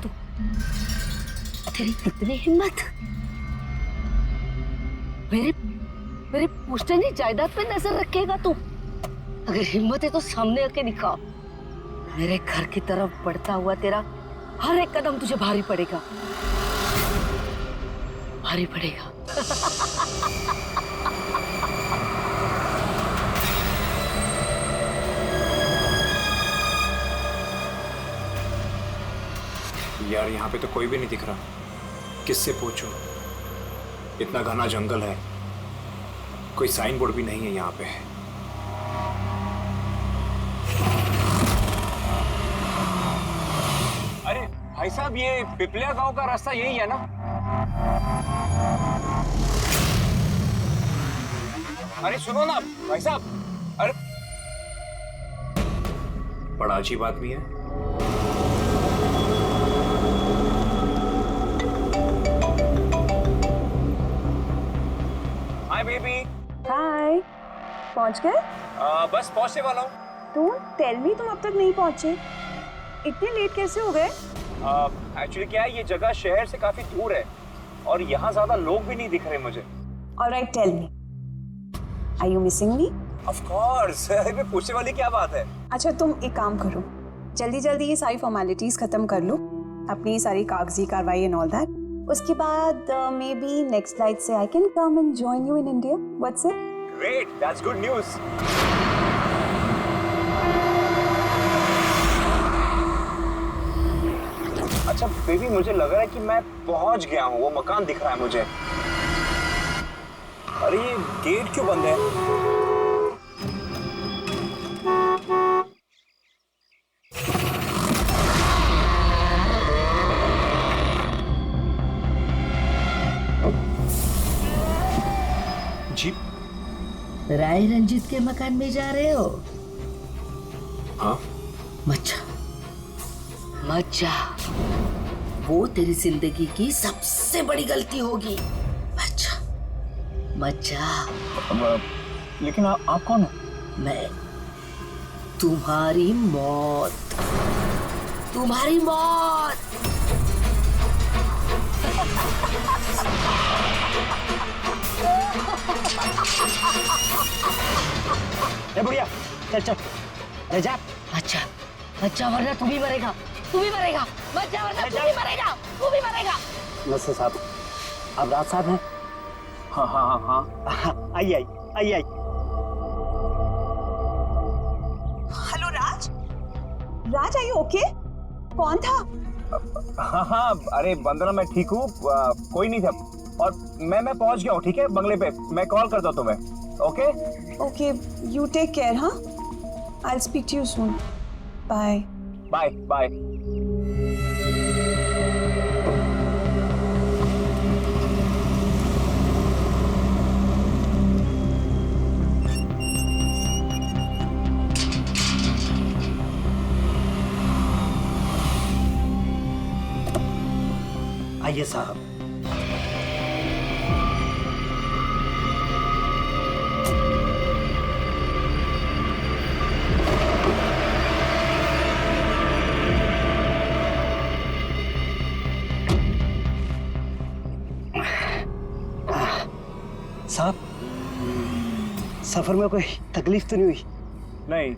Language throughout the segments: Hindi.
तू? तेरी कितनी हिम्मत! मेरे पुश्तैनी जायदाद पे नजर रखेगा तू? अगर हिम्मत है तो सामने आके दिखा। मेरे घर की तरफ बढ़ता हुआ तेरा हर एक कदम तुझे भारी पड़ेगा, भारी पड़ेगा। यार यहाँ पे तो कोई भी नहीं दिख रहा, किससे पूछूं? इतना घना जंगल है, कोई साइन बोर्ड भी नहीं है यहाँ पे। अरे भाई साहब, ये पिपलिया गांव का रास्ता यही है ना? अरे सुनो ना भाई साहब, अरे बड़ा अजीब आदमी है। Hi baby. हाय, पहुंच गए? बस पहुंचने वाला हूँ। डोंट टेल मी तुम अब तक नहीं पहुंचे। इतने लेट कैसे हो गए? एक्चुअली क्या है, ये जगह शहर से काफी दूर है और यहाँ ज्यादा लोग भी नहीं दिख रहे मुझे। Alright, tell me, are you missing me? Of course, इसमें पूछने वाली क्या बात है? अच्छा तुम एक काम करो, जल्दी जल्दी ये सारी फॉर्मेलिटीज खत्म कर लो, अपनी सारी कागजी कार्रवाई एंड ऑल दैट। उसके बाद मे बी नेक्स्ट फ्लाइट से I can come and join you in India. What's it? Great, that's good news. अच्छा बेबी, मुझे लग रहा है कि मैं पहुंच गया हूँ, वो मकान दिख रहा है मुझे। अरे ये गेट क्यों बंद है? जी राय रंजीत के मकान में जा रहे हो? हाँ। मत जा, वो तेरी जिंदगी की सबसे बड़ी गलती होगी। मत जा। लेकिन आप कौन हो? मैं तुम्हारी मौत। ए बुढ़िया, चल चल, ले जा। अच्छा वरना तू भी मरेगा। मत जा वरना तू भी मरेगा। नमस्ते साहब, आप राज साहब हैं? हाँ। आइए। Hello Raj, are you okay? कौन था? हाँ, अरे वंदना मैं ठीक हूँ, कोई नहीं था। और मैं पहुंच गया हूँ, ठीक है, बंगले पे। मैं कॉल करता हूँ तुम्हें। Okay, you take care. हाँ, I will speak to you soon. Bye. आइए साहब। साहब, सफर में कोई तकलीफ तो नहीं हुई? नहीं,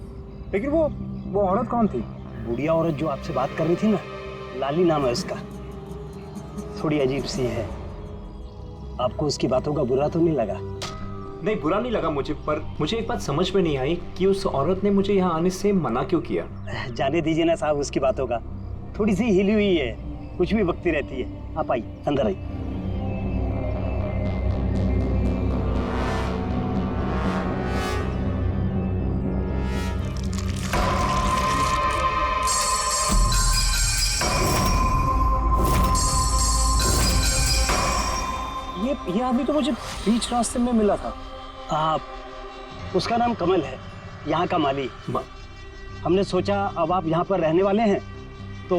लेकिन वो औरत कौन थी? बुढ़िया औरत जो आपसे बात कर रही थी ना, लाली नाम है उसका। थोड़ी अजीब सी है। आपको उसकी बातों का बुरा तो नहीं लगा? नहीं, बुरा नहीं लगा मुझे, पर मुझे एक बात समझ में नहीं आई कि उस औरत ने मुझे यहाँ आने से मना क्यों किया। जाने दीजिए ना साहब उसकी बातों का। थोड़ी सी हिली हुई है, कुछ भी बकती रहती है। आप आइए, अंदर आइए। ये आदमी तो मुझे बीच रास्ते में मिला था। उसका नाम कमल है, यहाँ का माली। हमने सोचा अब आप यहाँ पर रहने वाले हैं तो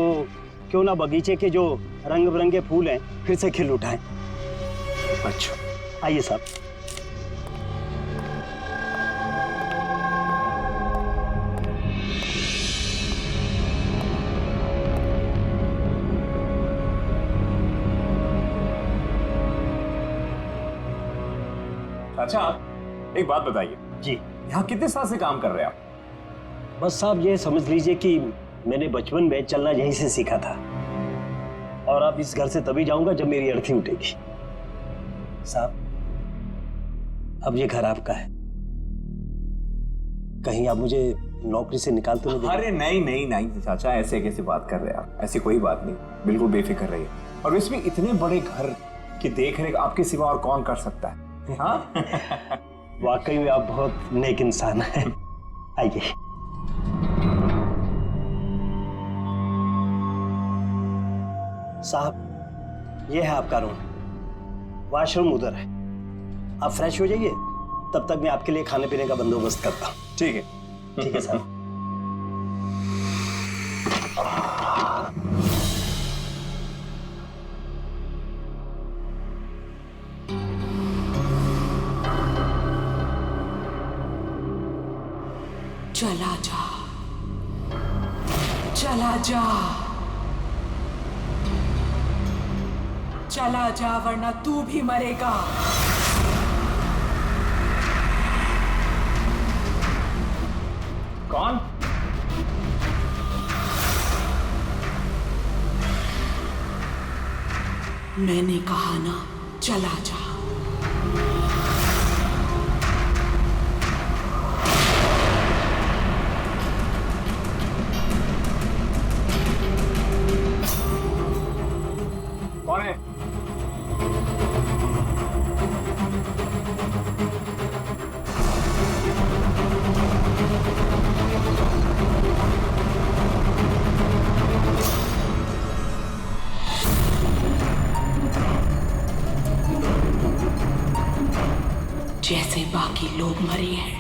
क्यों ना बगीचे के जो रंग बिरंगे फूल हैं फिर से खिल उठाएं। अच्छा, आइए साहब। अच्छा एक बात बताइए जी। यहाँ कितने साल से काम कर रहे हैं आप? बस साहब ये समझ लीजिए कि मैंने बचपन में चलना यहीं से सीखा था, और अब इस घर से तभी जाऊंगा जब मेरी अर्थी उठेगी। साहब अब ये घर आपका है, कहीं आप मुझे नौकरी से निकाल तो नहीं देंगे? अरे नहीं नहीं नहीं चाचा, ऐसे कैसे बात कर रहे हैं आप? ऐसी कोई बात नहीं, बिल्कुल बेफिक्र रहिए। और इसमें इतने बड़े घर की देख रेख आपके सिवा और कौन कर सकता है? हाँ वाकई में आप बहुत नेक इंसान हैं। आइए। साहब ये है आपका रूम, वॉशरूम उधर है, आप फ्रेश हो जाइए, तब तक मैं आपके लिए खाने पीने का बंदोबस्त करता हूँ। ठीक है। ठीक है साहब। चला जा, चला जा, चला जा, वरना तू भी मरेगा। कौन? मैंने कहा ना, चला जा। कौन है? जैसे बाकी लोग मरे हैं,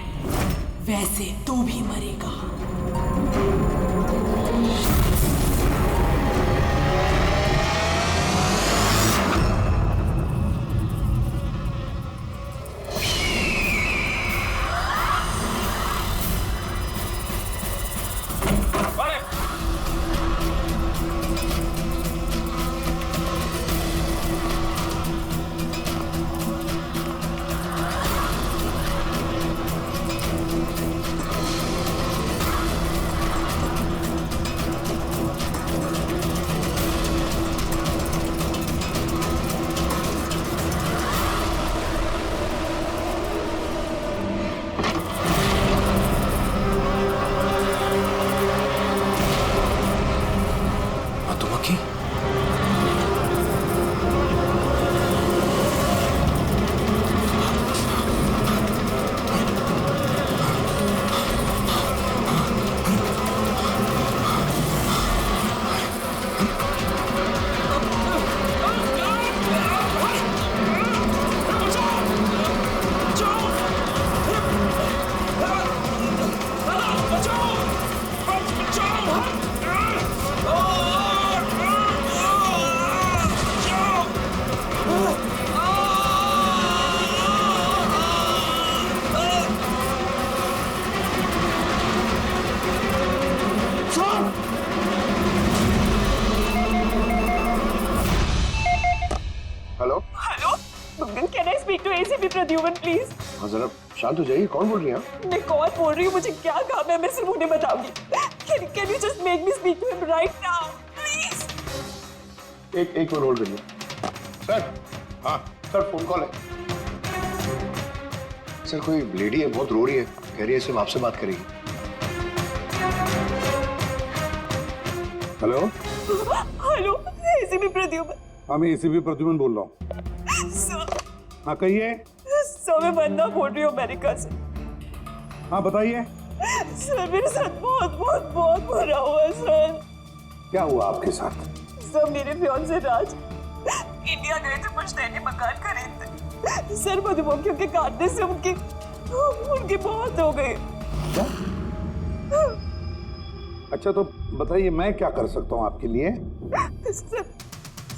वैसे तू भी मरेगा। प्रद्युमन प्लीज। हाँ जरा शांत हो जाइए, कौन बोल रही हैं आप? मैं कौन बोल रही हूँ, मुझे क्या काम है, मैं सिर्फ उन्हें बताऊंगी। Can you just make me speak to him right now, please? एक मिनट होल्ड करिए। सर, हाँ सर, फोन कॉल है। सर कोई लेडी है, बहुत रो रही है, कह रही है सिर्फ आपसे बात करेगी। Hello hello, ACP Pradyuman. हाँ मैं एसीपी प्रद्युमन बोल रहा हूँ। सर, हाँ कहिए। सर मैं वंदना बोल रही हूँ अमेरिका से। हाँ बताइए। सर मेरे साथ बहुत बहुत बहुत बुरा हुआ सर। क्या हुआ आपके साथ? सर मेरे फियांसे राज इंडिया गए थे पुश्तैनी मकान खरीदने। सर मधुमक्खियों के काटने से उनकी मौत हो गई। क्या? अच्छा तो बताइए मैं क्या कर सकता हूँ आपके लिए?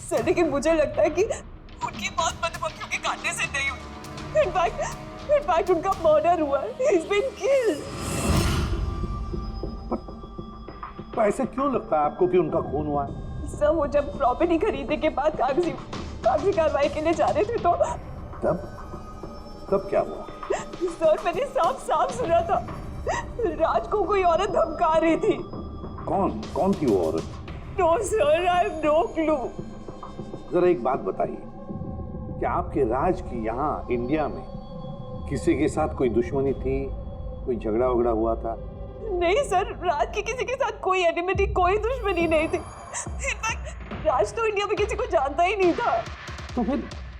सर लेकिन मुझे लगता है कि उनकी मौत मधुमक्खियों के काटने से नहीं हुई। इनफैक्ट उनका मर्डर हुआ है। He's been killed। तो ऐसे क्यों लगता है आपको कि उनका खून हुआ है? सर वो जब प्रॉपर्टी खरीदने के बाद कागजी कार्रवाई के लिए जा रहे थे तो तब कब क्या हुआ? सर मैंने साफ साफ सुना था, राज को कोई औरत धमका रही थी। कौन थी वो औरत? No sir, I have no clue. जरा एक बात बताइए, क्या आपके राज की यहाँ इंडिया में किसी के साथ कोई दुश्मनी थी, कोई झगड़ा वगड़ा हुआ था? नहीं सर, राज की किसी के साथ कोई एनिमिटी, कोई दुश्मनी नहीं थी। इनफैक्ट राज तो इंडिया में किसी को जानता ही नहीं था। तो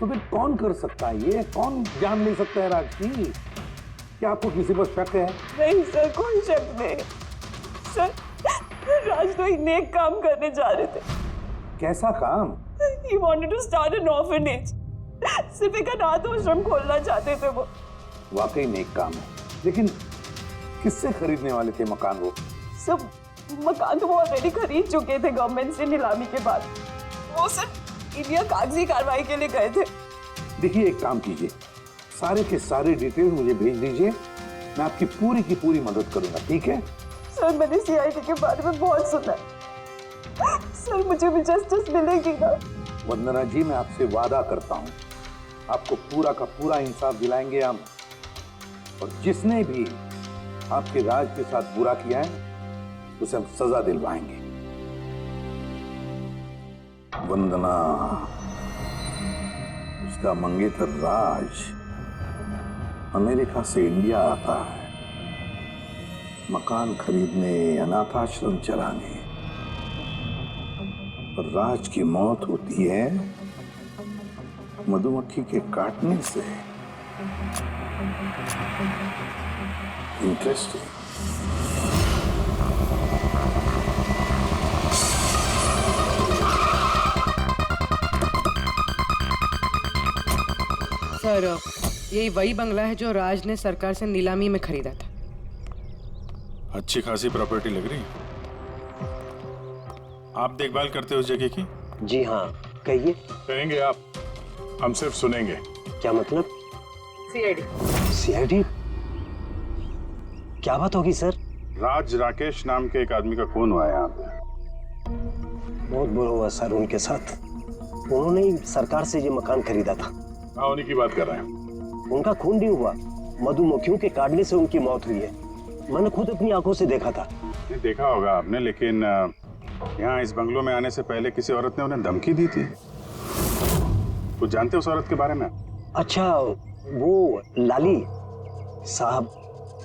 फिर कौन कर सकता है ये? कौन जान ले सकता है राज की? क्या आपको किसी पर शक है? नहीं सर, कोई शक नहीं। सर राज तो एक नेक काम करने जा रहे थे। कैसा काम? He wanted to start an orphanage. सिर्फ एक अनाथ आश्रम खोलना चाहते थे वो। वाकई नेक काम है, लेकिन किससे खरीदने वाले थे मकान वो? सब मकान तो वो ऑलरेडी खरीद चुके थे गवर्नमेंट से नीलामी के बाद। वो सर इंडिया कागजी कार्रवाई के लिए गए थे। देखिए, एक काम कीजिए, सारे के सारे डिटेल मुझे भेज दीजिए, मैं आपकी पूरी की पूरी मदद करूंगा, ठीक है? सर मैंने सीआईडी के बारे में बहुत सुना है। सर मुझे भी जस्टिस मिलेगी ना? वंदना जी, मैं आपसे वादा करता हूँ, आपको पूरा का पूरा इंसाफ दिलाएंगे हम, और जिसने भी आपके राज के साथ बुरा किया है उसे हम सजा दिलवाएंगे। वंदना, उसका मंगेतर राज अमेरिका से इंडिया आता है मकान खरीदने, अनाथाश्रम चलाने, और राज की मौत होती है मधुमक्खी के काटने से। इंटरेस्टिंग। सर यही वही बंगला है जो राज ने सरकार से नीलामी में खरीदा था। अच्छी खासी प्रॉपर्टी लग रही है। आप देखभाल करते हो उस जगह की? जी हाँ, कहिए। कहेंगे आप, हम सिर्फ सुनेंगे। क्या मतलब? सीआईडी? क्या बात होगी सर? राज राकेश नाम के एक आदमी का खून हुआ है यहाँ पे। बहुत बुरा हुआ सर उनके साथ। उन्होंने ही सरकार से ये मकान खरीदा था। हाँ, उन्हीं की बात कर रहे हैं। उनका खून नहीं हुआ, मधुमक्खियों के काटने से उनकी मौत हुई है। मैंने खुद अपनी आंखों से देखा था। नहीं देखा होगा आपने, लेकिन यहाँ इस बंगलों में आने से पहले किसी औरत ने उन्हें धमकी दी थी। कुछ जानते हो उस औरत के बारे में? अच्छा, वो लाली साहब,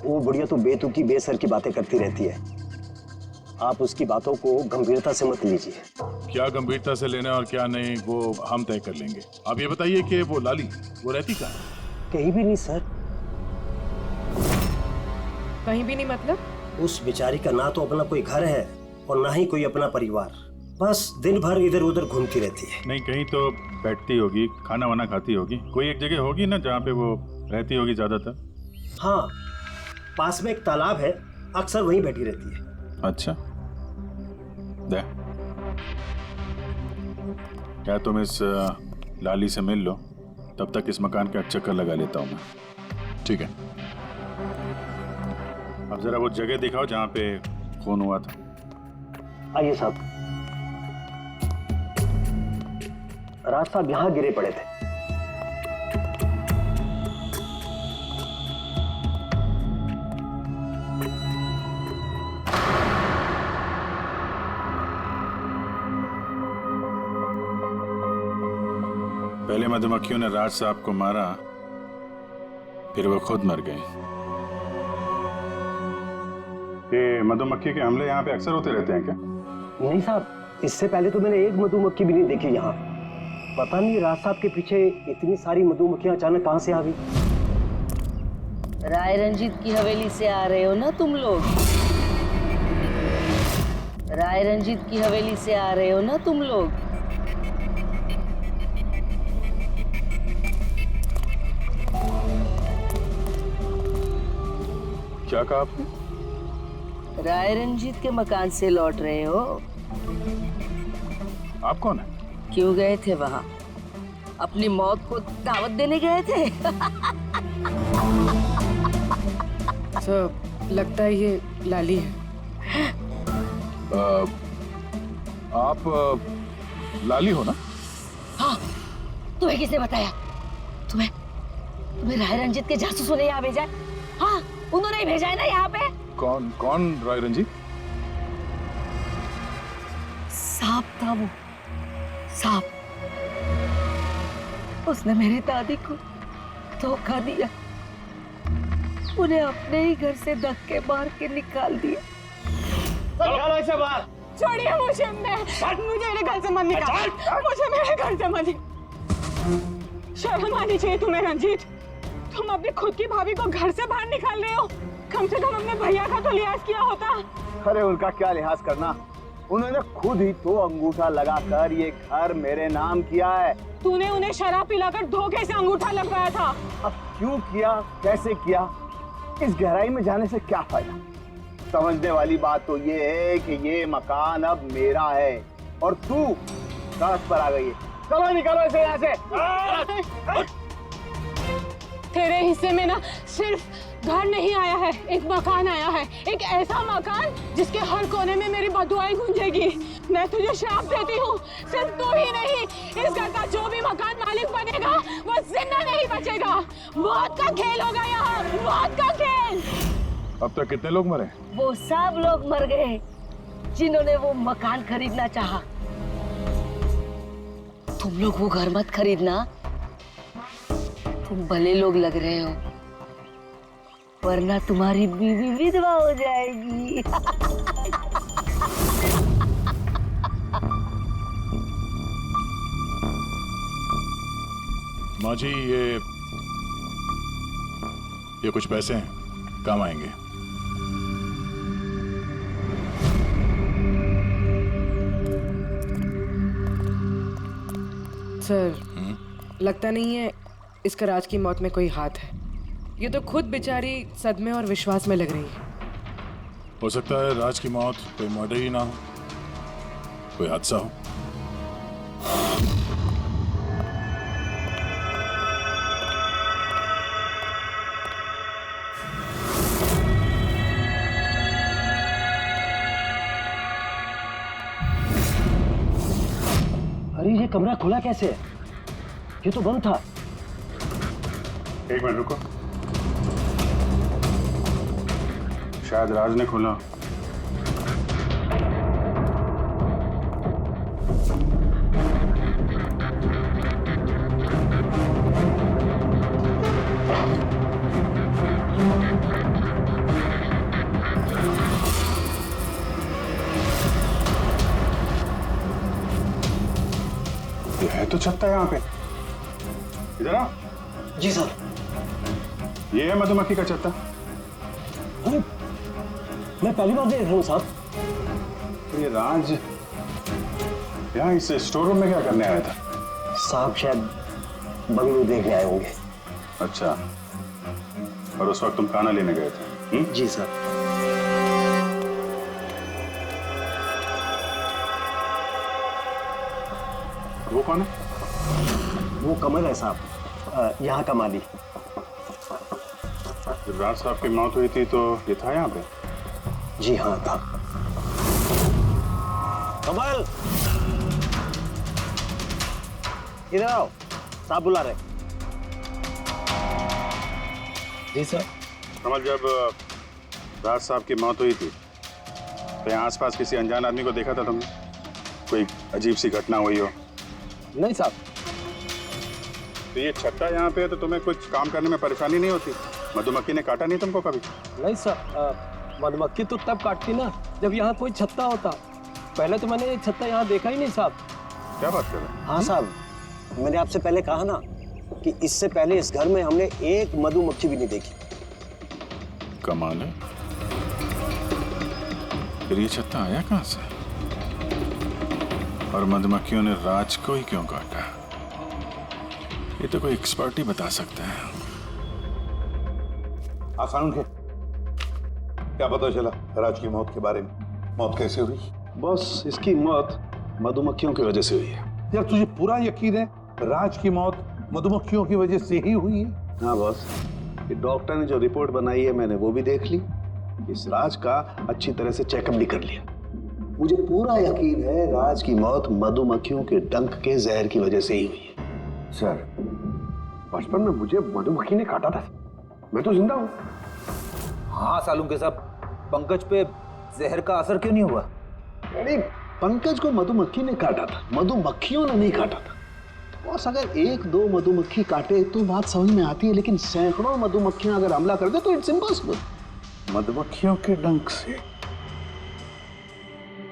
वो बुढ़िया तो बेतुकी बेसर की बातें करती रहती है। आप उसकी बातों को गंभीरता से मत लीजिए। क्या गंभीरता से लेना और क्या नहीं वो हम तय कर लेंगे। आप ये बताइए कि वो लाली वो रहती कहाँ है? कहीं भी नहीं सर। कहीं भी नहीं मतलब? उस बेचारी का ना तो अपना कोई घर है और ना ही कोई अपना परिवार। बस दिन भर इधर उधर घूमती रहती है। नहीं, कहीं तो बैठती होगी, खाना वाना खाती होगी, कोई एक जगह होगी ना जहाँ पे वो रहती होगी ज्यादातर। हाँ, पास में एक तालाब है, अक्सर वहीं बैठी रहती है। अच्छा, दे क्या तुम इस लाली से मिल लो, तब तक इस मकान का चक्कर लगा लेता हूँ मैं। ठीक है, अब जरा वो जगह दिखाओ जहाँ पे खून हुआ था। आइए साहब। राज साहब यहाँ गिरे पड़े थे। पहले मधुमक्खियों ने राज साहब को मारा, फिर वो खुद मर गए। ये मधुमक्खी के हमले यहाँ पे अक्सर होते रहते हैं क्या? नहीं साहब, इससे पहले तो मैंने एक मधुमक्खी भी नहीं देखी यहाँ। पता नहीं राज साहब के पीछे इतनी सारी मधुमक्खियां अचानक कहाँ से आ गई। राय रंजीत की हवेली से आ रहे हो ना तुम लोग? राय रंजीत की हवेली से आ रहे हो ना तुम लोग? क्या कहा आपने? राय रंजीत के मकान से लौट रहे हो? आप कौन है? क्यों गए थे वहां? अपनी मौत को दावत देने गए थे? सर लगता है ये लाली है। आप लाली हो ना? हाँ, तुम्हें किसने बताया? तुम्हें राय रंजीत के जासूसों ने यहाँ भेजा है? हाँ, उन्होंने ही भेजा है ना यहाँ पे। कौन कौन राय रंजीत? सांप था वो, सांप। उसने मेरी दादी को धोखा दिया, उन्हें अपने ही घर से धक्के मार के निकाल दिया। निकालो इसे बाहर। छोड़िए मुझे, मुझे मेरे घर से मत निकाल, मुझे मेरे घर से मत। शर्म आनी चाहिए तुम्हें रंजीत, तुम अपनी खुद की भाभी को घर से बाहर निकाल रहे हो। कम से कम अपने भैया का तो लिहाज किया होता। अरे उनका क्या लिहाज करना, उन्होंने खुद ही तो अंगूठा लगाकर ये घर मेरे नाम किया है। तूने उन्हें शराब पिलाकर धोखे से अंगूठा लगवाया था। अब क्यों किया, कैसे किया, इस गहराई में जाने से क्या फायदा। समझने वाली बात तो ये है कि ये मकान अब मेरा है और तू सड़क पर आ गई है। चलो निकलो इसे यहाँ से। तेरे हिस्से में ना सिर्फ घर नहीं आया है, एक मकान आया है, एक ऐसा मकान जिसके हर कोने में मेरी बदुआएं गूंजेगी। मैं तुझे श्राप देती हूँ, सिर्फ तू ही नहीं, इस घर का जो भी मकान मालिक बनेगा वो जिंदा नहीं बचेगा। मौत का खेल होगा यहाँ, मौत का खेल। अब तक कितने लोग मरे? वो सब लोग मर गए जिन्होंने वो मकान खरीदना चाहा। तुम लोग वो घर मत खरीदना, तुम भले लोग लग रहे हो, वरना तुम्हारी बीवी विधवा हो जाएगी। माँ जी, ये कुछ पैसे हैं, काम आएंगे। सर, लगता नहीं है इसका राज की मौत में कोई हाथ है। ये तो खुद बेचारी सदमे और विश्वास में लग रही है। हो सकता है राज की मौत कोई मर्डर ही ना हो, कोई हादसा हो। अरे ये कमरा खुला कैसे है? ये तो बंद था। एक मिनट रुको, शायद राज ने खोला। ये है तो छत्ता यहाँ पे। इधर आ। जी सर। ये है मधुमक्खी का छत्ता। अरे मैं पहली बार देख रहा हूँ साहब। तो ये राज यहाँ इस स्टोर रूम में क्या करने आया था? साहब शायद बंगलो देखने आए होंगे। अच्छा, और उस वक्त तुम खाना लेने गए थे? जी सर। वो कौन है? वो कमल है साहब, यहाँ का माली। जब राज साहब की मौत हुई थी तो ये था यहाँ पे? जी हाँ था। कमल, इधर आओ, साहब बुला रहे। जी सर। कमल, जब राज साहब की मौत हुई थी तो यहाँ आसपास किसी अनजान आदमी को देखा था तुमने? कोई अजीब सी घटना हुई हो? नहीं साहब। तो ये छत्ता यहाँ पे है तो तुम्हें कुछ काम करने में परेशानी नहीं होती? मधुमक्खी ने काटा नहीं तुमको कभी? नहीं सर, मधुमक्खी तो तब काटती ना जब यहाँ कोई छत्ता होता। पहले तो मैंने छत्ता यहाँ देखा ही नहीं साहब। क्या बात कर रहे हैं? हाँ साहब, मैंने आपसे पहले कहा ना कि इससे पहले इस घर में हमने एक मधुमक्खी भी नहीं देखी। कमाल है, फिर ये छत्ता आया कहाँ से? और मधुमक्खियों ने राज को ही क्यों काटा? ये तो कोई एक्सपर्ट ही बता सकता है। आसान के क्या पता चला राज की मौत के बारे में? मौत कैसे हुई? बस इसकी मौत मधुमक्खियों की वजह से हुई है। यार तुझे पूरा यकीन है राज की मौत मधुमक्खियों की वजह से ही हुई है? हाँ बॉस, ये डॉक्टर ने जो रिपोर्ट बनाई है मैंने वो भी देख ली। इस राज का अच्छी तरह से चेकअप भी कर लिया। मुझे पूरा यकीन है राज की मौत मधुमक्खियों के डंक के जहर की वजह से ही हुई है। सर, बचपन में मुझे मधुमक्खी ने काटा था, मैं तो जिंदा हूं। हाँ सालू के साहब, पंकज पे जहर का असर क्यों नहीं हुआ? अरे पंकज को मधुमक्खी ने काटा था, मधुमक्खियों ने नहीं काटा था। बॉस अगर एक दो मधुमक्खी काटे तो बात समझ में आती है, लेकिन सैकड़ों मधुमक्खियां अगर हमला कर दे तो इट्स इम्पॉसिबल। मधुमक्खियों के डंक से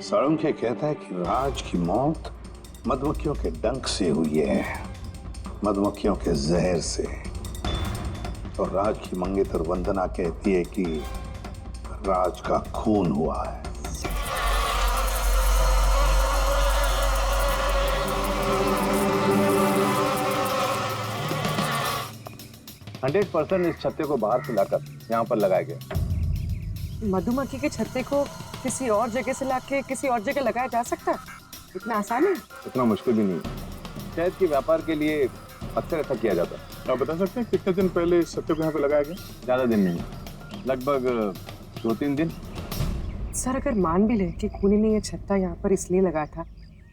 साळुंखे कहता है कि राज की मौत मधुमक्खियों के डंक से हुई है, मधुमक्खियों के जहर से। और राज की मंगेतर वंदना कहती है कि राज का खून हुआ है। 100% इस छत्ते को बाहर से लाकर यहाँ पर लगाया गया। मधुमक्खी के छत्ते को किसी और जगह से लाके किसी और जगह लगाया जा सकता है? इतना आसान है? इतना मुश्किल भी नहीं। शहद के व्यापार के लिए अक्सर ऐसा किया जाता है। आप बता सकते हैं कितने दिन पहले इस छत्ते को यहाँ पे लगाया गया? ज्यादा दिन नहीं, लगभग 2-3 दिन। सर अगर मान भी ले कि खूनी ने ये छत्ता यहाँ पर इसलिए लगाया था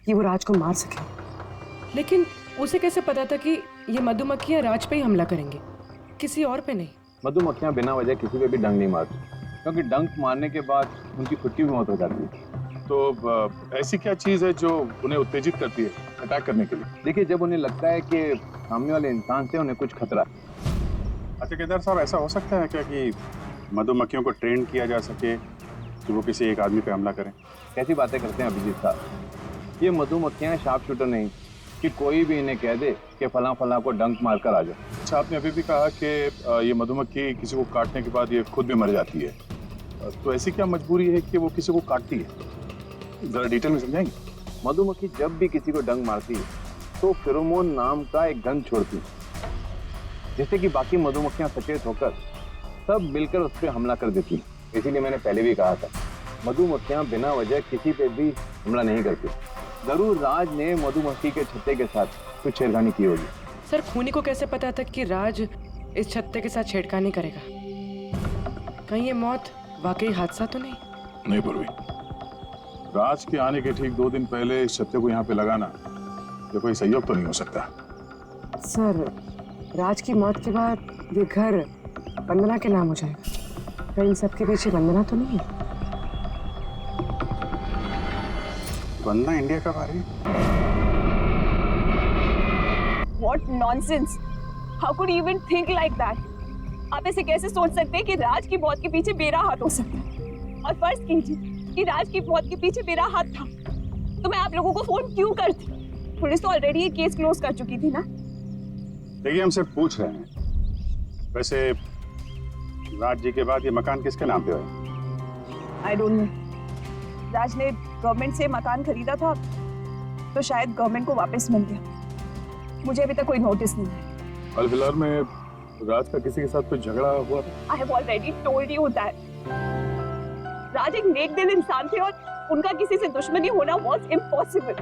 कि वो राज को मार सके, लेकिन उसे कैसे पता था कि ये मधुमक्खियाँ राज पे ही हमला करेंगे, किसी और पे नहीं? मधुमक्खियाँ बिना वजह किसी पे भी डंक नहीं मारती, क्योंकि डंक मारने के बाद उनकी खुद की भी मौत हो जाती है। तो ऐसी क्या चीज है जो उन्हें उत्तेजित करती है अटैक करने के लिए? देखिए, जब उन्हें लगता है कि सामने वाले इंसान से उन्हें कुछ खतरा है। अच्छा केदार साहब, ऐसा हो सकता है क्या कि मधुमक्खियों को ट्रेन किया जा सके कि वो किसी एक आदमी पे हमला करें? कैसी बातें करते हैं अभिजीत साहब, ये मधुमक्खियाँ शार्प शूटर नहीं कि कोई भी इन्हें कह दे कि फला फला को डंक मार कर आ जाए। अच्छा, आपने अभी भी कहा कि ये मधुमक्खी किसी को काटने के बाद ये खुद भी मर जाती है, तो ऐसी क्या मजबूरी है कि वो किसी को काटती है? जरा डिटेल में समझाएंगे? मधुमक्खी जब भी किसी को डंक मारती है तो फेरोमोन नाम का एक गंध छोड़ती है, जिससे कि बाकी मधुमक्खियां सचेत होकर सब मिलकर उस पर हमला कर देती है। इसीलिए मैंने पहले भी कहा था, मधुमक्खियां बिना वजह किसी पे भी हमला नहीं करती। जरूर राज ने मधुमक्खी के छत्ते के साथ कुछ छेड़खानी की होगी। सर खूनी को कैसे पता था कि राज इस छत्ते के साथ छेड़खानी करेगा? कहीं ये मौत वाकई हादसा तो नहीं? नहीं पूर्वी, राज के आने के ठीक 2 दिन पहले इस छत्ते को यहाँ पे लगाना ये कोई संयोग तो नहीं हो सकता। सर राज की मौत के बाद ये घर वंदना के नाम हो जाएगा, कहीं इन सबके पीछे वंदना तो नहीं है? वंदना इंडिया कब आ रही? What nonsense! How could you even think like that? आप ऐसे कैसे सोच सकते हैं कि राज की मौत के पीछे मेरा हाथ हो सकता है? और फर्ज कीजिए कि राज की मौत के पीछे मेरा हाथ था, तो मैं आप लोगों को फोन क्यों करती? पुलिस तो ऑलरेडी ये केस क्लोज कर चुकी थी ना। देखिए, हम सिर्फ पूछ रहे हैं। वैसे राज जी के बाद ये मकान किसके नाम पे है? I don't know. राज ने गवर्नमेंट से मकान खरीदा था, तो शायद गवर्नमेंट को वापस मिल गया। मुझे अभी तक कोई नोटिस नहीं है। हाल फिलहाल में राज का किसी के साथ कोई झगड़ा हुआ था? I have already told you that. राज एक नेक दिल इंसान थे और उनका किसी से दुश्मनी होना was impossible.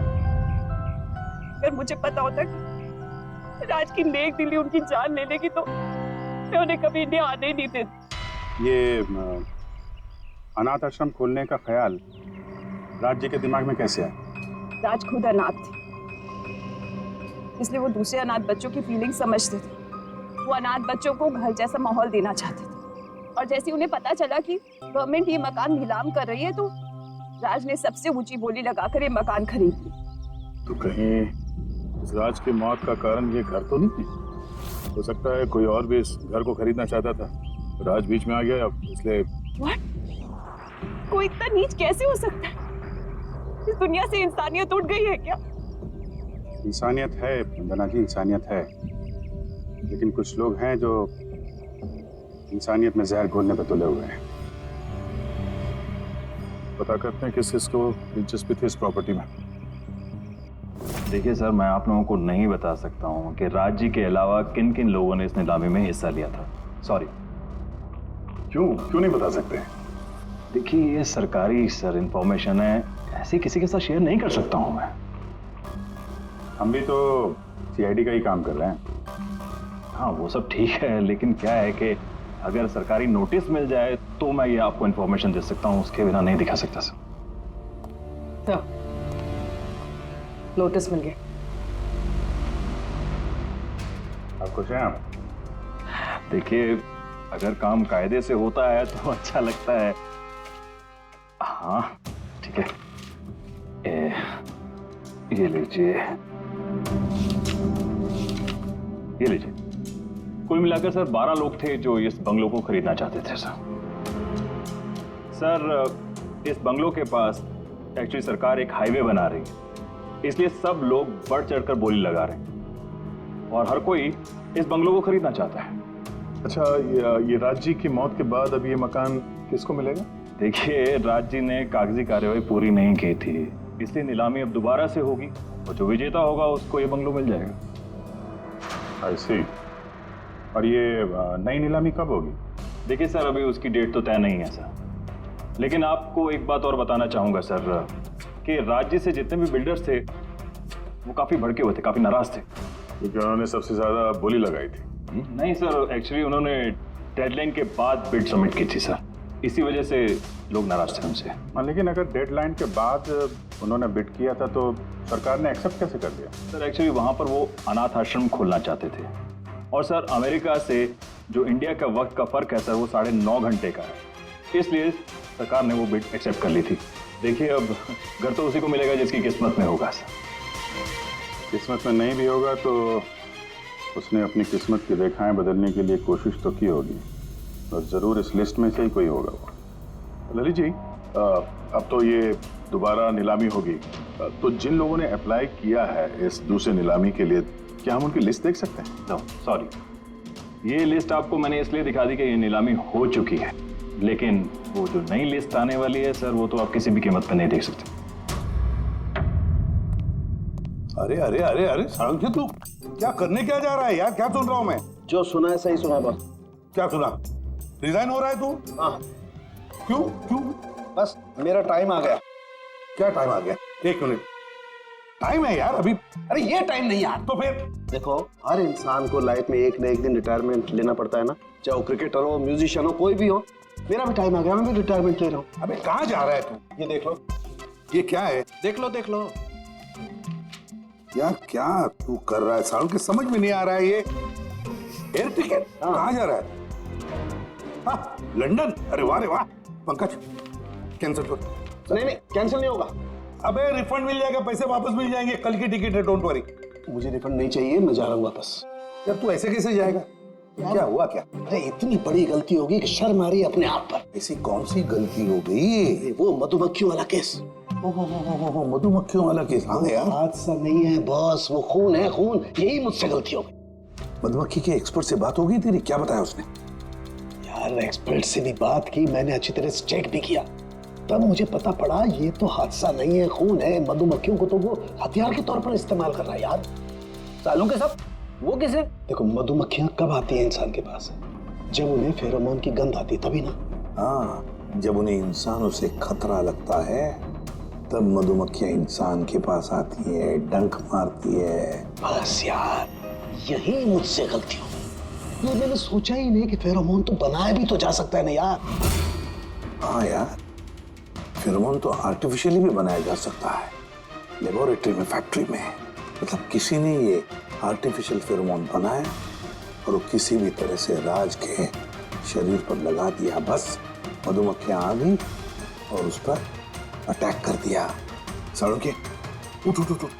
अगर मुझे पता होता कि राज की नेक दिली उनकी जान ले लेगी तो मैं उन्हें कभी इंडिया आने ही नहीं देती। ये अनाथ आश्रम खोलने का ख्याल राज जी के दिमाग में कैसे आया? राज खुद अनाथ थे, इसलिए वो दूसरे अनाथ बच्चों की फीलिंग समझते थे। वो अनाथ बच्चों को घर जैसा माहौल देना चाहते थे, और जैसे उन्हें पता चला कि गवर्नमेंट ये मकान नीलाम कर रही है तो राज ने सबसे ऊंची बोली लगाकर ये मकान खरीद लिया। तो कहीं इस राज की मौत का कारण ये घर तो नहीं है? हो सकता है कोई और भी इस घर को खरीदना चाहता था, राज बीच में आ गया इसलिए। What? कोई इतना नीच कैसे हो सकता है? इस दुनिया से इंसानियत उठ गई है क्या? इंसानियत है वंदना जी, इंसानियत है, लेकिन कुछ लोग हैं जो इंसानियत में जहर घोलने पे तुले हुए हैं। पता करते हैं किस किसको दिलचस्पी थी इस प्रॉपर्टी में। देखिए सर, मैं आप लोगों को नहीं बता सकता हूँ कि राज जी के अलावा किन किन लोगों ने इस नीलामी में हिस्सा लिया था। सॉरी। क्यों नहीं बता सकते? देखिए, ये सरकारी सर इंफॉर्मेशन है, ऐसे किसी के साथ शेयर नहीं कर सकता हूँ मैं। हम भी तो CID का ही काम कर रहे हैं। हाँ, वो सब ठीक है, लेकिन क्या है कि अगर सरकारी नोटिस मिल जाए तो मैं ये आपको इन्फॉर्मेशन दे सकता हूँ, उसके बिना नहीं दिखा सकता सर। तो नोटिस मिल गया। आप खुश हैं आप? देखिए, अगर काम कायदे से होता है तो अच्छा लगता है। हाँ ठीक है, ये लीजिए, ये लीजिए। कुल मिलाकर सर 12 लोग थे जो इस बंगलों को खरीदना चाहते थे सर। सर इस बंगलों के पास एक्चुअली सरकार एक हाईवे बना रही है, इसलिए सब लोग बढ़ चढ़कर बोली लगा रहे हैं और हर कोई इस बंगलों को खरीदना चाहता है। अच्छा, ये राज जी की मौत के बाद अब ये मकान किसको मिलेगा? देखिए, राज जी ने कागजी कार्यवाही पूरी नहीं की थी, इसलिए नीलामी अब दोबारा से होगी और जो विजेता होगा उसको ये बंगलो मिल जाएगा। आई सी। और ये नई नीलामी कब होगी? देखिए सर, अभी उसकी डेट तो तय नहीं है सर, लेकिन आपको एक बात और बताना चाहूंगा सर कि राज्य से जितने भी बिल्डर्स थे वो काफी भड़के हुए थे, काफी नाराज थे, क्योंकि उन्होंने सबसे ज्यादा बोली लगाई थी। नहीं सर, एक्चुअली उन्होंने डेडलाइन के बाद बिड सबमिट की थी सर, इसी वजह से लोग नाराज थे उनसे। हाँ, लेकिन अगर डेडलाइन के बाद उन्होंने बिड किया था तो सरकार ने एक्सेप्ट कैसे कर दिया? सर एक्चुअली वहां पर वो अनाथ आश्रम खोलना चाहते थे और सर अमेरिका से जो इंडिया का वक्त का फर्क है सर वो 9.5 घंटे का है, इसलिए सरकार ने वो बिड एक्सेप्ट कर ली थी। देखिए, अब घर तो उसी को मिलेगा जिसकी किस्मत में होगा सर। किस्मत में नहीं भी होगा तो उसने अपनी किस्मत की रेखाएं बदलने के लिए कोशिश तो की होगी और जरूर इस लिस्ट में से ही कोई होगा वो। ललित जी, अब तो ये दोबारा नीलामी होगी, तो जिन लोगों ने अप्लाई किया है इस दूसरे नीलामी के लिए, क्या हम उनकी लिस्ट देख सकते हैं? नो सॉरी, ये लिस्ट आपको मैंने इसलिए दिखा दी कि ये नीलामी हो चुकी है, लेकिन वो जो नई लिस्ट आने वाली है सर वो तो आप किसी भी कीमत पर नहीं देख सकते। अरे अरे अरे अरे सारंगी, तू क्या करने क्या जा रहा है यार? क्या सुन रहा हूं मैं? जो सुना है सही सुना बस। क्या सुना? रिजाइन हो रहा है तू? हाँ। क्यों क्यों? बस मेरा टाइम आ गया। क्या टाइम आ गया? 1 मिनट टाइम है यार अभी। अरे ये टाइम नहीं यार। तो फिर देखो, हर इंसान को लाइफ में एक न एक दिन रिटायरमेंट लेना पड़ता है ना, चाहे वो क्रिकेटर हो, म्यूजिशियन हो, कोई भी हो। मेरा भी टाइम आ गया, मैं भी रिटायरमेंट ले रहा हूँ। अबे कहाँ जा रहा है तू? ये देख लो। ये क्या है? देख लो देख लो। यार क्या तू कर रहा है सारुण? के समझ में नहीं आ रहा है ये। एयर टिकट कहाँ जा रहा है? हाँ, लंदन। अरे वाह रे वाह। पंकज कैंसिल कर। नहीं कैंसिल नहीं होगा। अबे रिफंड मिल जाएगा, पैसे वापस मिल जाएंगे, कल की टिकट है, डोंट वरी। मुझे रिफंड नहीं चाहिए, मैं जा रहा हूँ वापस। यार तू ऐसे कैसे जाएगा? क्या हुआ क्या? अरे इतनी बड़ी गलती होगी कि शर्म आ रही है अपने आप पर। ऐसी कौन सी गलती हो गई? वो मधुमक्खियों वाला केस। मधुमक्खियों वाला केस? हाँ यार, हादसा नहीं है बॉस, वो खून है खून। यही मुझसे गलती हो गई। मधुमक्खी के एक्सपर्ट से बात हो गई तेरी? क्या बताया उसने? यार एक्सपर्ट से भी बात की, मैंने अच्छी तरह से चेक भी किया, तब मुझे पता पड़ा ये तो हादसा नहीं है, खून है। मधुमक्खियों को तो वो हथियार के तौर पर इस्तेमाल कर रहा है यार। सालों के सब वो किसे? देखो, मधुमक्खियां कब आती हैं इंसान के पास? जब उन्हें फेरोमोन की गंध आती तभी ना। हाँ, जब उन्हें इंसानों से खतरा लगता है तब मधुमक्खियां इंसान के पास आती है, डंक मारती है। बस यार, यही मुझसे गलती हो गई। तो मैंने सोचा ही नहीं कि फेरोमोन तो बनाया भी तो जा सकता है ना यार। हाँ यार, फेरोमोन तो आर्टिफिशियली भी बनाया जा सकता है, लेबोरेटरी में, फैक्ट्री में। मतलब किसी ने ये आर्टिफिशियल फेरोमोन बनाया और वो किसी भी तरह से राज के शरीर पर लगा दिया, बस मधुमक्खियां आ गई और उस पर अटैक कर दिया। सालों के उठ उठ उठ,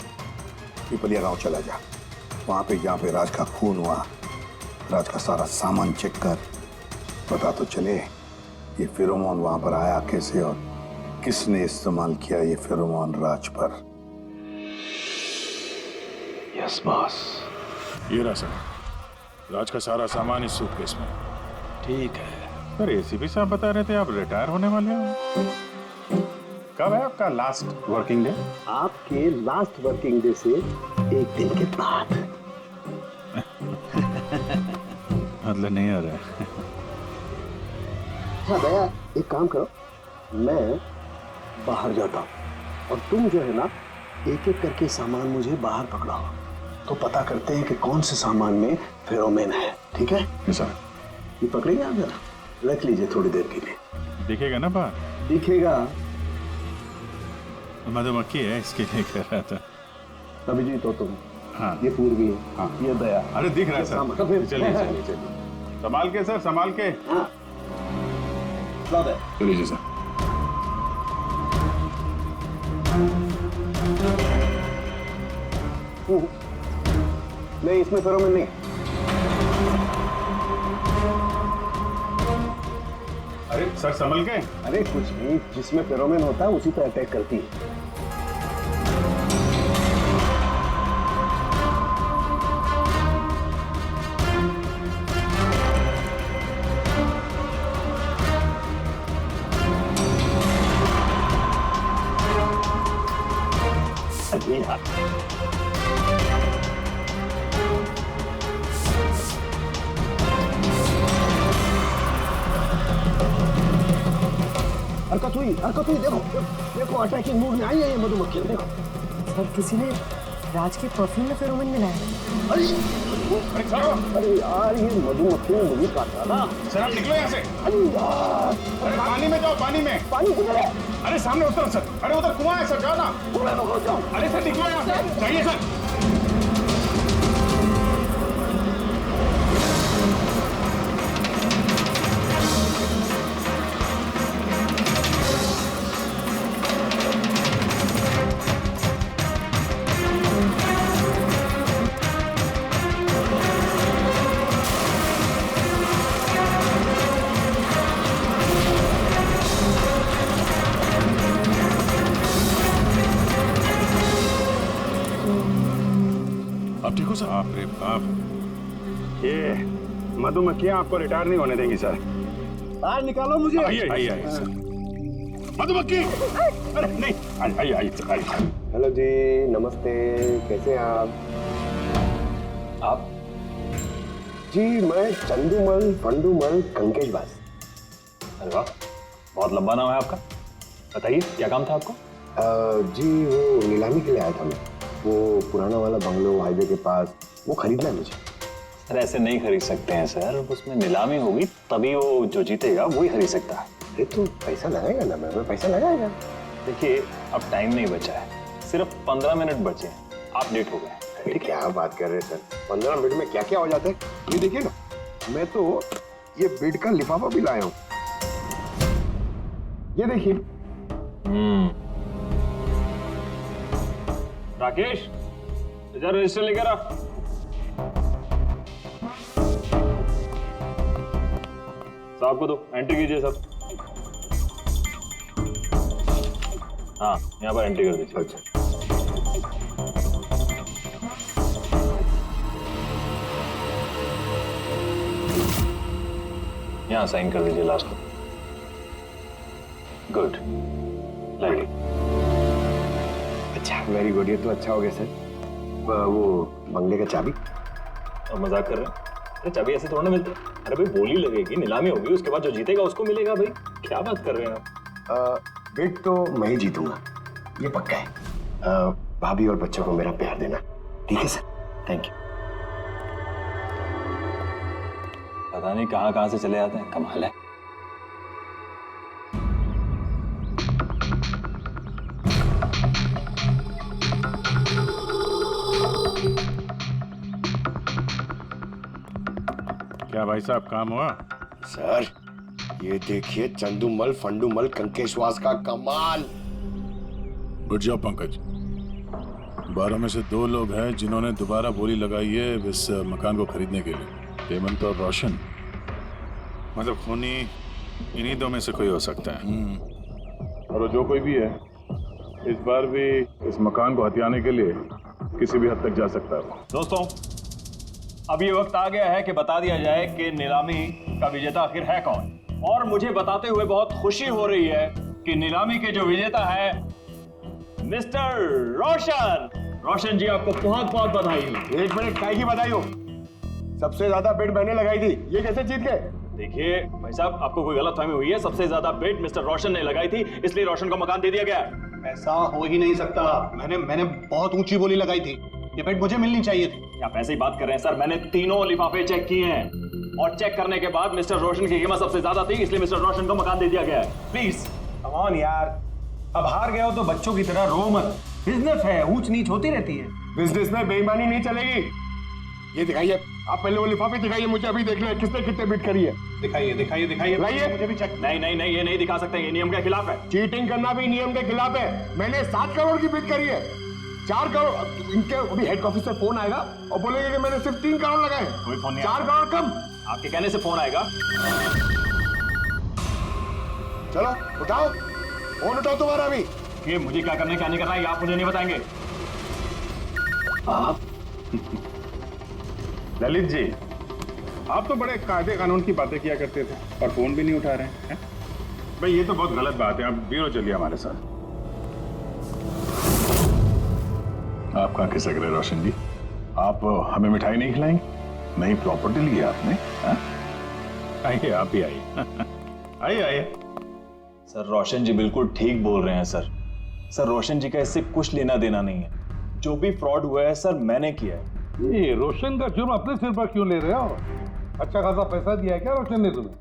पिपलिया गांव चला जा, वहां पे जहाँ पे राज का खून हुआ, राज का सारा सामान चेक कर, पता तो चले ये फेरोमोन वहां पर आया कैसे और किसने इस्तेमाल किया ये फेरोमोन राज पर। Yes boss. ये रहा सर, राज का सारा सामान इस सूटकेस में। ठीक है। सर एसीपी साहब बता रहे थे आप रिटायर होने वाले हो। कब है आपका लास्ट वर्किंग डे? आपके लास्ट वर्किंग डे से 1 दिन के बाद। मतलब नहीं आ रहा है। हाँ दया, एक काम करो, मैं बाहर जाता हूँ और तुम जो है ना एक एक करके सामान मुझे बाहर पकड़ाओ, तो पता करते हैं कि कौन से सामान में फेरोमोन है। ठीक है सर? ये पकड़ेंगे आप? जरा रख लीजिए थोड़ी देर के लिए। दिखेगा ना बाहर? दिखेगा। मधुमक्खी है इसके लिए कह रहा था। अभिजीत हो तुम, हाँ। ये पूर्वी है, हाँ। ये दया। अरे दिख रहा है सर। तो फिर चलिए चलिए चलिए, संभाल के सर, संभाल के। चलिए जी सर। नहीं, इसमें फेरोमोन नहीं। अरे सर संभल के। अरे कुछ नहीं, जिसमें फेरोमोन होता है उसी पे अटैक करती है। अरे यार, हरकत हुई, देखो देखो, अटैकिंग मूड में आई है ये मधुमक्खी, देखो। सर किसी ने राज के परफ्यूम में फेरोमोन मिलाया है। अरे यार, ये मधुमक्खी ने मुझे काटा ना। सर आप निकलो यहाँ से। अरे यार, अरे पानी में जाओ, पानी में। पानी किधर है? अरे सामने उतर सर। अरे उधर कुआं है सर, जाओ ना। कुएं में घुस जाओ। अरे सर निकलो यहाँ से, जाइए सर। आप ठीक हो सर? बाप रे बाप, ये मधुमक्खियां आपको रिटायर नहीं होने देंगी सर। बाहर निकालो मुझे। आइए आइए आइए सर। मधुमक्खी, अरे नहीं, आइए आइए सर, आइए। हेलो जी, नमस्ते, कैसे हैं आप? जी मैं चंदूमल फंडूमल कंकेशवास। अरे वाह, बहुत लंबा नाम है आपका। बताइए क्या काम था आपको? जी वो नीलामी के लिए आया था मैं। वो पुराना वाला बंगलो हाईवे के पास, वो खरीदना है मुझे। सर ऐसे नहीं खरीद सकते हैं सर, उसमें नीलामी होगी तभी वो जो जीतेगा वही खरीद सकता है। अरे तो पैसा लगाएगा ना, मैं पैसा लगाएगा। देखिए अब टाइम नहीं बचा है, सिर्फ 15 मिनट बचे हैं, आप लेट हो गए। अरे क्या बात कर रहे हैं सर, 15 मिनट में क्या क्या हो जाता है। ये देखिए ना, मैं तो ये बेड का लिफाफा भी लाया हूँ, ये देखिए। राकेश इधर रजिस्टर लेकर आ। साहब को दो, एंट्री कीजिए साहब। हाँ यहाँ पर एंट्री कर दीजिए। अच्छा, यहाँ साइन कर दीजिए लास्ट में। Good, like. अच्छा, वेरी गुड, ये तो अच्छा हो गया सर। वो बंगले का चाबी? और मजाक कर रहे हैं? अरे चाबी ऐसे थोड़ा ना मिलती। अरे भाई बोली लगेगी, नीलामी होगी, उसके बाद जो जीतेगा उसको मिलेगा। भाई क्या बात कर रहे हैं आप? बेट तो मैं ही जीतूंगा, ये पक्का है। भाभी और बच्चों को मेरा प्यार देना, ठीक है सर? Thank you. पता नहीं कहाँ से चले आते हैं, कमाल है। क्या भाई साहब काम हुआ? सर ये देखिए, चंदूमल फंडूमल कंकेशवास का कमाल। उठ जाओ पंकज। 12 में से 2 लोग हैं जिन्होंने दोबारा बोली लगाई है इस मकान को खरीदने के लिए, हेमंत और रोशन। मतलब खूनी इन्हीं 2 में से कोई हो सकता है। और जो कोई भी है इस बार भी इस मकान को हथियाने के लिए किसी भी हद तक जा सकता है। दोस्तों अब ये वक्त आ गया है कि बता दिया जाए कि नीलामी का विजेता आखिर है कौन। और मुझे बताते हुए बहुत खुशी हो रही है कि नीलामी के जो विजेता है मिस्टर रोशन। रोशन जी आपको बहुत बहुत बधाई हो। 1 मिनट, काय की बधाई हो? सबसे ज्यादा बेट मैंने लगाई थी, ये कैसे जीत गए? देखिए भाई साहब, आपको कोई गलतफहमी हुई है। सबसे ज्यादा बेट मिस्टर रोशन ने लगाई थी, इसलिए रोशन को मकान दे दिया गया। ऐसा हो ही नहीं सकता, मैंने बहुत ऊंची बोली लगाई थी, ये बेट मुझे मिलनी चाहिए थी। आप ऐसे ही बात कर रहे हैं सर, मैंने तीनों लिफाफे चेक किए हैं और चेक करने के बाद मिस्टर रोशन की कीमत सबसे ज्यादा थी, इसलिए मिस्टर रोशन को मकान दे दिया गया है। प्लीज कम ऑन यार, अब हार गए हो तो बच्चों की तरह रो मत। बिजनेस है, ऊंच नीच होती रहती है। बिजनेस में बेईमानी नहीं चलेगी। ये दिखाइए, आप पहले वो लिफाफे दिखाइए, मुझे अभी देखना है किसने कितने बिट करी है। दिखाइए दिखाइए दिखाइए, लाइए। मुझे भी चेक। नहीं नहीं नहीं, ये नहीं दिखा सकते, ये नियम के खिलाफ है। चीटिंग करना भी नियम के खिलाफ है। मैंने 7 करोड़ की बिट करी है, 4 करोड़। इनके अभी हेड ऑफिस से फोन आएगा और बोलेंगे कि मैंने सिर्फ 3 करोड़ लगाए। कोई फोन नहीं 4 करोड़ कम। आपके कहने से फोन आएगा। चलो उठाओ, फोन उठाओ तुम्हारा अभी। ये मुझे क्या करना है क्या नहीं करना है आप मुझे नहीं बताएंगे। आप ललित जी, आप तो बड़े कायदे कानून की बातें किया करते थे और फोन भी नहीं उठा रहे हैं। भाई ये तो बहुत गलत बात है। आप ब्यूरो चलिए हमारे साथ। आप कहाँ खिसक रहे रोशन जी? आप हमें मिठाई नहीं खिलाएंगे? नई प्रॉपर्टी ली है आपने? आइए, आप भी आइए। आइए आइए। सर रोशन जी बिल्कुल ठीक बोल रहे हैं सर। सर रोशन जी का इससे कुछ लेना देना नहीं है। जो भी फ्रॉड हुआ है सर मैंने किया है। ये रोशन का जुर्म अपने सिर पर क्यों ले रहे हो? अच्छा खासा पैसा दिया है क्या रोशन ने तुम्हें?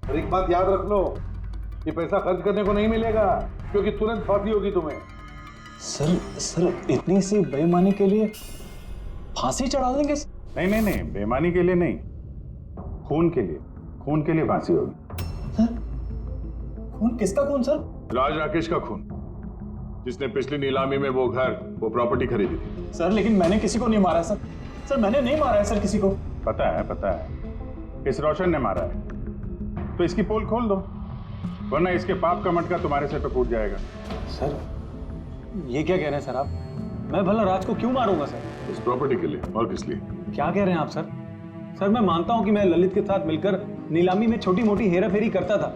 और एक बात याद रख लो, ये पैसा खर्च करने को नहीं मिलेगा, क्योंकि तुरंत फांसी होगी तुम्हें। सर इतनी सी बेईमानी के लिए फांसी चढ़ा देंगे? नहीं नहीं नहीं, बेईमानी के लिए नहीं, खून के लिए। खून के लिए फांसी होगी। खून? किसका खून सर? राज राकेश का खून, जिसने पिछली नीलामी में वो घर, वो प्रॉपर्टी खरीदी थी। सर लेकिन मैंने किसी को नहीं मारा सर। सर मैंने नहीं मारा है सर किसी को। पता है। इस रोशन ने मारा है, तो इसकी पोल खोल दो, वरना इसके पाप का मटका तुम्हारे सिर पे फूट जाएगा। सर ये क्या कह रहे हैं सर आप? मैं भला राज को क्यों मारूंगा सर? इस प्रॉपर्टी के लिए, और किस लिए? क्या कह रहे हैं आप सर? सर मैं मानता हूं कि मैं ललित के साथ मिलकर नीलामी में छोटी मोटी हेरा फेरी करता था,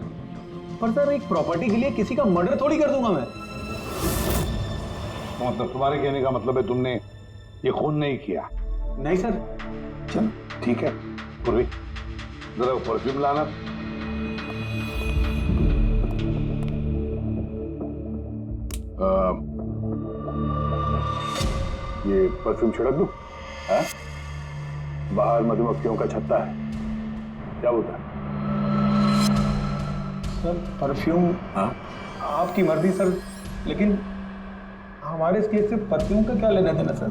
पर सर एक प्रॉपर्टी के लिए किसी का मर्डर थोड़ी कर दूंगा मैं। मतलब तुम्हारे कहने का मतलब है तुमने ये खून नहीं किया? नहीं सर। चल ठीक है, पूर्वी जरा परफ्यूम लाना। ये परफ्यूम छिड़क दूं? बाहर मधुमक्खियों का छत्ता है, क्या बोलता है? Sir perfume? आपकी मर्जी सर, लेकिन हमारे इस केस से परफ्यूम का क्या लेना देना सर?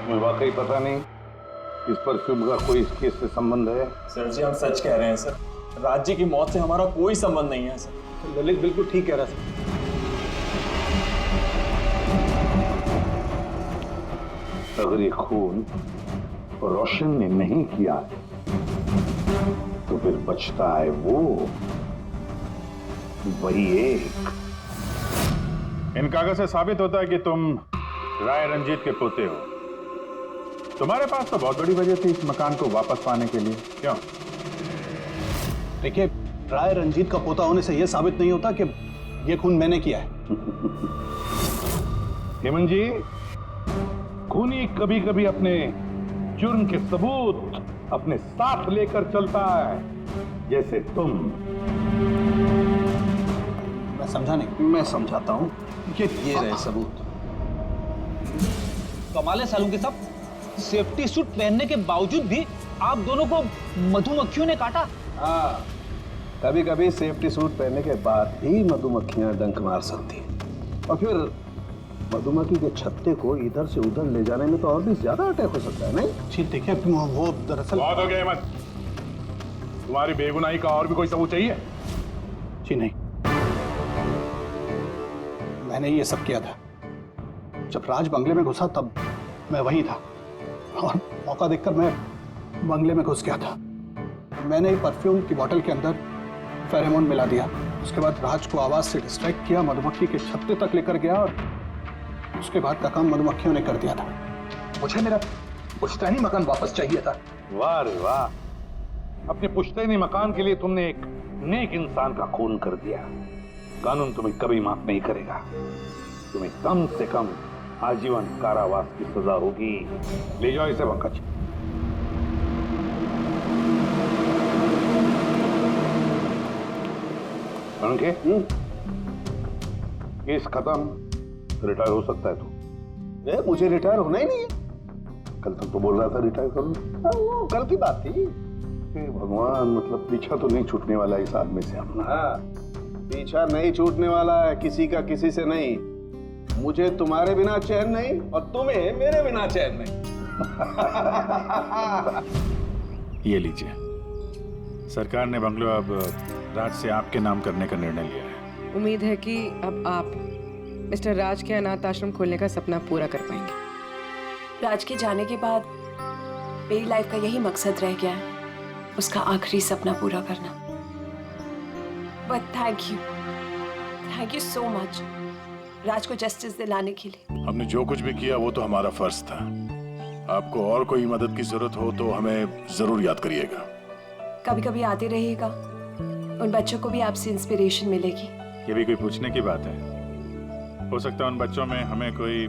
मुझे वाकई पता नहीं इस परफ्यूम का कोई इस केस से संबंध है। सर जी हम सच कह रहे हैं सर, राज जी की मौत से हमारा कोई संबंध नहीं है सर। ललित बिल्कुल ठीक कह रहा है सर। अगर ये खून रोशन ने नहीं किया तो फिर बचता है वो वही एक। इन कागज से साबित होता है कि तुम राय रंजीत के पोते हो। तुम्हारे पास तो बहुत बड़ी वजह थी इस मकान को वापस पाने के लिए, क्यों? देखिए, राय रंजीत का पोता होने से यह साबित नहीं होता कि यह खून मैंने किया है। हेमंत जी, खूनी कभी कभी अपने जुर्म के सबूत अपने साथ लेकर चलता है, जैसे तुम। मैं समझा नहीं। मैं समझाता हूं। ये रहे सबूत। कमाल है सालू के साहब, सेफ्टी सूट पहनने के बावजूद भी आप दोनों को मधुमक्खियों ने काटा। हाँ, कभी कभी सेफ्टी सूट पहनने के बाद भी मधुमक्खियां डंक मार सकती हैं, और फिर मधुमक्खी के छत्ते को इधर से उधर ले जाने में तो और भी ज्यादा अटैक हो सकता है, नहीं? जी देखिए, वो दरअसल बहुत हो गया मत। तुम्हारी बेगुनाही का और भी कोई सबूत चाहिए? जी नहीं, मैंने ये सब किया था। जब राज बंगले में घुसा तब मैं वहीं था, और मौका देखकर मैं बंगले में घुस गया था। मैंने परफ्यूम की बोतल के अंदर फेरोमोन मिला दिया। उसके बाद राज को आवाज से डिस्ट्रैक्ट किया, मधुमक्खी के छत्ते तक लेकर गया, और उसके बाद का काम मधुमक्खियों ने कर दिया था। मुझे मेरा पुश्तैनी मकान वापस चाहिए था। वाह रे वाह, अपने पुश्तैनी मकान के लिए तुमने एक नेक इंसान का खून कर दिया। कानून तुम्हें कभी माफ नहीं करेगा। तुम्हें कम से कम आजीवन कारावास की सजा होगी। ले जाओ इसे पंकज। केस खत्म, रिटायर हो सकता है तू। मुझे रिटायर होना ही नहीं है। कल तक तो बोल रहा था रिटायर करूंगा। वो कल की बात थी। भगवान, मतलब पीछा तो नहीं छूटने वाला इस आदमी से अपना। हाँ, पीछा नहीं छूटने वाला है, किसी का किसी से नहीं। मुझे तुम्हारे बिना चैन नहीं और तुम्हें मेरे बिना चैन नहीं। ये लीजिए, सरकार ने बंगलो अब राज से आपके नाम करने का निर्णय लिया है। उम्मीद है कि अब आप मिस्टर राज के अनाथ आश्रम खोलने का सपना पूरा कर पाएंगे। राज के जाने के बाद मेरी लाइफ का यही मकसद रह गया है, उसका आखिरी सपना पूरा करना। But thank you so much Raj को जस्टिस दिलाने के लिए। हमने जो कुछ भी किया वो तो हमारा फर्ज था। आपको और कोई मदद की जरूरत हो तो हमें जरूर याद करिएगा। कभी कभी आते रहिएगा, उन बच्चों को भी आपसे इंस्पिरेशन मिलेगी। ये भी कोई पूछने की बात है? हो सकता है उन बच्चों में हमें कोई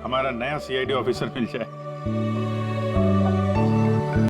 हमारा नया सीआईडी ऑफिसर मिल जाए।